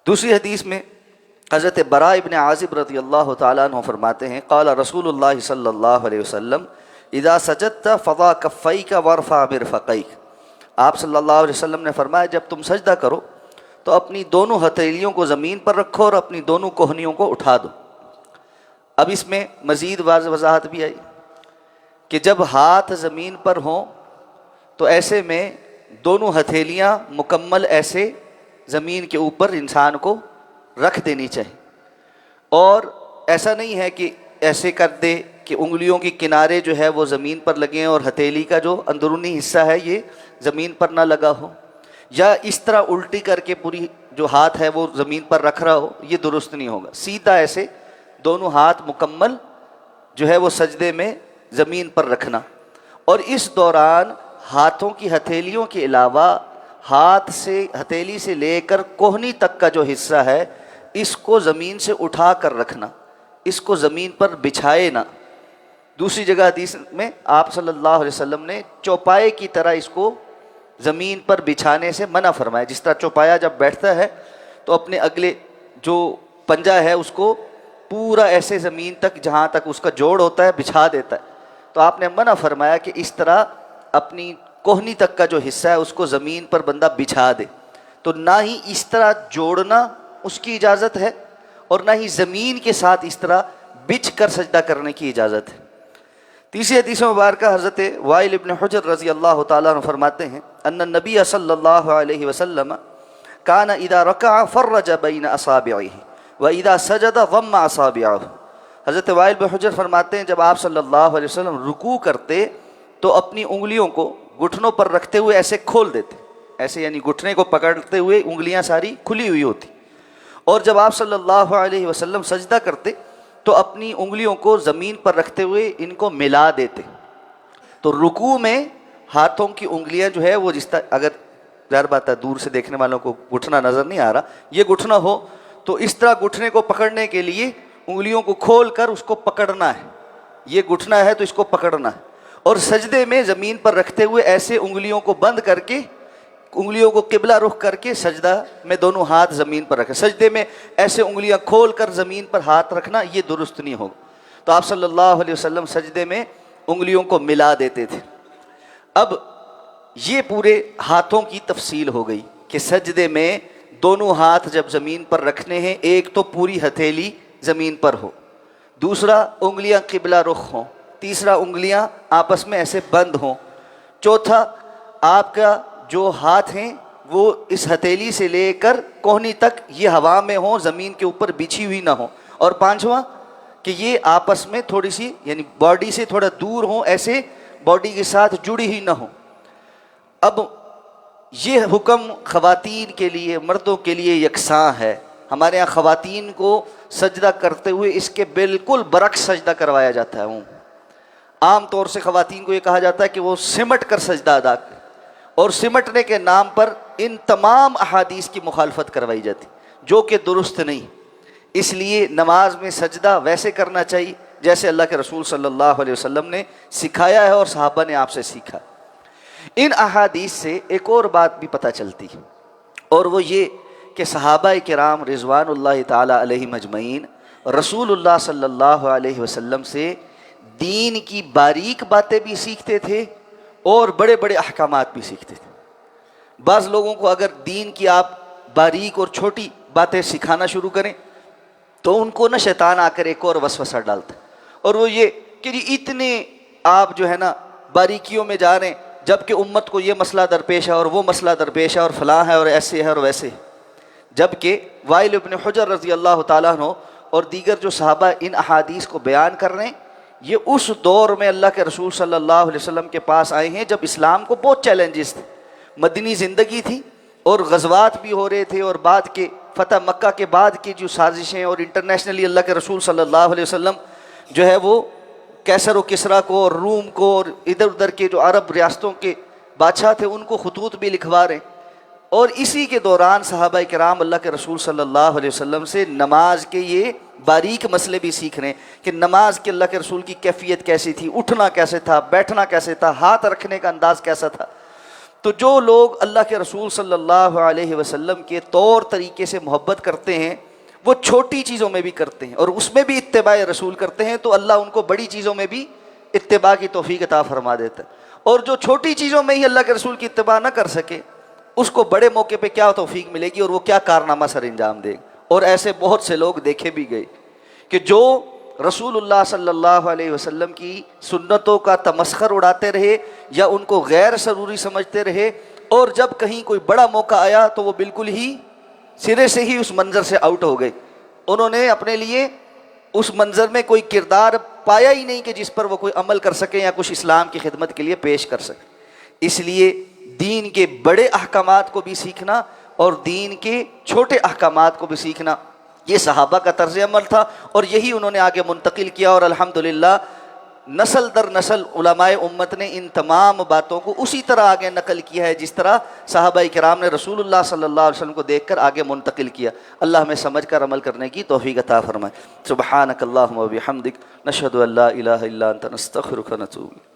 دوسری حدیث میں حضرت براء ابن عازب رضی اللہ تعالیٰ عنہ فرماتے ہیں قال رسول اللہ صلی اللہ علیہ وسلم اذا سجدت فضع کفیک وارفع مرفقیک، آپ صلی اللہ علیہ وسلم نے فرمایا جب تم سجدہ کرو تو اپنی دونوں ہتھیلیوں کو زمین پر رکھو اور اپنی دونوں کوہنیوں کو اٹھا دو۔ اب اس میں مزید وضاحت بھی آئی کہ جب ہاتھ زمین پر ہوں تو ایسے میں دونوں ہتھیلیاں مکمل ایسے زمین کے اوپر انسان کو رکھ دینی چاہیے، اور ایسا نہیں ہے کہ ایسے کر دے کہ انگلیوں کی کنارے جو ہے وہ زمین پر لگیں اور ہتھیلی کا جو اندرونی حصہ ہے یہ زمین پر نہ لگا ہو، یا اس طرح الٹی کر کے پوری جو ہاتھ ہے وہ زمین پر رکھ رہا ہو، یہ درست نہیں ہوگا۔ سیدھا ایسے دونوں ہاتھ مکمل جو ہے وہ سجدے میں زمین پر رکھنا، اور اس دوران ہاتھوں کی ہتھیلیوں کے علاوہ ہاتھ سے ہتھیلی سے لے کر کوہنی تک کا جو حصہ ہے اس کو زمین سے اٹھا کر رکھنا، اس کو زمین پر بچھائے نہ۔ دوسری جگہ حدیث میں آپ صلی اللہ علیہ وسلم نے چوپائے کی طرح اس کو زمین پر بچھانے سے منع فرمایا۔ جس طرح چوپایا جب بیٹھتا ہے تو اپنے اگلے جو پنجہ ہے اس کو پورا ایسے زمین تک جہاں تک اس کا جوڑ ہوتا ہے بچھا دیتا ہے، تو آپ نے منع فرمایا کہ اس طرح اپنی کوہنی تک کا جو حصہ ہے اس کو زمین پر بندہ بچھا دے۔ تو نہ ہی اس طرح جوڑنا اس کی اجازت ہے اور نہ ہی زمین کے ساتھ اس طرح بچھ کر سجدہ کرنے کی اجازت ہے۔ تیسری حدیث مبارکہ حضرت وائل ابن حجر رضی اللہ تعالیٰ عنہ فرماتے ہیں ان النبی صلی اللہ علیہ وسلم کان اذا رکع فرج بین اصابعہ واذا سجد ضم اصابعہ۔ حضرت وائل بن حجر فرماتے ہیں جب آپ صلی اللہ علیہ وسلم رکوع کرتے تو اپنی انگلیوں کو گھٹنوں پر رکھتے ہوئے ایسے کھول دیتے، ایسے یعنی گھٹنے کو پکڑتے ہوئے انگلیاں ساری کھلی ہوئی ہوتی، اور جب آپ صلی اللہ علیہ وسلم سجدہ کرتے تو اپنی انگلیوں کو زمین پر رکھتے ہوئے ان کو ملا دیتے۔ تو رکوع میں ہاتھوں کی انگلیاں جو ہے وہ جس طرح، اگر ظاہر بات ہے دور سے دیکھنے والوں کو گھٹنا نظر نہیں آ رہا، یہ گھٹنا ہو تو اس طرح گھٹنے کو پکڑنے کے لیے انگلیوں کو کھول کر اس کو پکڑنا ہے، یہ گھٹنا ہے تو اس کو پکڑنا ہے، اور سجدے میں زمین پر رکھتے ہوئے ایسے انگلیوں کو بند کر کے انگلیوں کو قبلہ رخ کر کے سجدہ میں دونوں ہاتھ زمین پر رکھے۔ سجدے میں ایسے انگلیاں کھول کر زمین پر ہاتھ رکھنا یہ درست نہیں ہوگا۔ تو آپ صلی اللہ علیہ وسلم سجدے میں انگلیوں کو ملا دیتے تھے۔ اب یہ پورے ہاتھوں کی تفصیل ہو گئی کہ سجدے میں دونوں ہاتھ جب زمین پر رکھنے ہیں، ایک تو پوری ہتھیلی زمین پر ہو، دوسرا انگلیاں قبلہ رخ ہوں، تیسرا انگلیاں آپس میں ایسے بند ہوں، چوتھا آپ کا جو ہاتھ ہیں وہ اس ہتھیلی سے لے کر کوہنی تک یہ ہوا میں ہوں، زمین کے اوپر بچھی ہوئی نہ ہوں، اور پانچواں کہ یہ آپس میں تھوڑی سی یعنی باڈی سے تھوڑا دور ہوں، ایسے باڈی کے ساتھ جڑی ہی نہ ہوں۔ اب یہ حکم خواتین کے لیے مردوں کے لیے یکساں ہے۔ ہمارے ہاں خواتین کو سجدہ کرتے ہوئے اس کے بالکل برعکس سجدہ کروایا جاتا ہے۔ عام طور سے خواتین کو یہ کہا جاتا ہے کہ وہ سمٹ کر سجدہ ادا کریں، اور سمٹنے کے نام پر ان تمام احادیث کی مخالفت کروائی جاتی جو کہ درست نہیں۔ اس لیے نماز میں سجدہ ویسے کرنا چاہیے جیسے اللہ کے رسول صلی اللہ علیہ وسلم نے سکھایا ہے اور صحابہ نے آپ سے سیکھا۔ ان احادیث سے ایک اور بات بھی پتہ چلتی ہے، اور وہ یہ کہ صحابہ کرام رضوان اللہ تعالی علیہم اجمعین رسول اللہ صلی اللہ علیہ وسلم سے دین کی باریک باتیں بھی سیکھتے تھے اور بڑے بڑے احکامات بھی سیکھتے تھے۔ بعض لوگوں کو اگر دین کی آپ باریک اور چھوٹی باتیں سکھانا شروع کریں تو ان کو نہ شیطان آ کر ایک اور وسوسہ ڈالتا ہے، اور وہ یہ کہ جی اتنے آپ جو ہے نا باریکیوں میں جا رہے ہیں جبکہ امت کو یہ مسئلہ درپیش ہے اور وہ مسئلہ درپیش ہے اور فلاں ہے اور ایسے ہے اور ویسے ہے۔ جبکہ وائل ابن حجر رضی اللہ تعالیٰ عنہ اور دیگر جو صحابہ ان احادیث کو بیان کر رہے ہیں یہ اس دور میں اللہ کے رسول صلی اللہ علیہ وسلم کے پاس آئے ہیں جب اسلام کو بہت چیلنجز تھے، مدنی زندگی تھی اور غزوات بھی ہو رہے تھے، اور بعد کے فتح مکہ کے بعد کی جو سازشیں اور انٹرنیشنلی اللہ کے رسول صلی اللہ علیہ وسلم جو ہے وہ کیسر و کسریٰ کو اور روم کو اور ادھر ادھر کے جو عرب ریاستوں کے بادشاہ تھے ان کو خطوط بھی لکھوا رہے ہیں، اور اسی کے دوران صحابہ کرام اللہ کے رسول صلی اللہ علیہ وسلم سے نماز کے یہ باریک مسئلے بھی سیکھ رہے ہیں کہ نماز کے اللہ کے رسول کی کیفیت کیسی تھی، اٹھنا کیسے تھا، بیٹھنا کیسے تھا، ہاتھ رکھنے کا انداز کیسا تھا۔ تو جو لوگ اللہ کے رسول صلی اللہ علیہ وسلم کے طور طریقے سے محبت کرتے ہیں وہ چھوٹی چیزوں میں بھی کرتے ہیں اور اس میں بھی اتباع رسول کرتے ہیں، تو اللہ ان کو بڑی چیزوں میں بھی اتباع کی توفیق عطا فرما دیتا ہے۔ اور جو چھوٹی چیزوں میں ہی اللہ کے رسول کی اتباع نہ کر سکے اس کو بڑے موقع پہ کیا توفیق ملے گی اور وہ کیا کارنامہ سر انجام دے گا۔ اور ایسے بہت سے لوگ دیکھے بھی گئے کہ جو رسول اللہ صلی اللہ علیہ وسلم کی سنتوں کا تمسخر اڑاتے رہے یا ان کو غیر ضروری سمجھتے رہے، اور جب کہیں کوئی بڑا موقع آیا تو وہ بالکل ہی سرے سے ہی اس منظر سے آؤٹ ہو گئے۔ انہوں نے اپنے لیے اس منظر میں کوئی کردار پایا ہی نہیں کہ جس پر وہ کوئی عمل کر سکے یا کچھ اسلام کی خدمت کے لیے پیش کر سکے۔ اس لیے دین کے بڑے احکامات کو بھی سیکھنا اور دین کے چھوٹے احکامات کو بھی سیکھنا، یہ صحابہ کا طرز عمل تھا اور یہی انہوں نے آگے منتقل کیا، اور الحمدللہ نسل در نسل علماء امت نے ان تمام باتوں کو اسی طرح آگے نقل کیا ہے جس طرح صحابہ کرام نے رسول اللہ صلی اللہ علیہ وسلم کو دیکھ کر آگے منتقل کیا۔ اللہ ہمیں سمجھ کر عمل کرنے کی توفیق عطا فرمائے۔ سبحانک اللہم و بحمدک، نشہد ان لا الہ الا انت، نستغفرک و نتوب الیک۔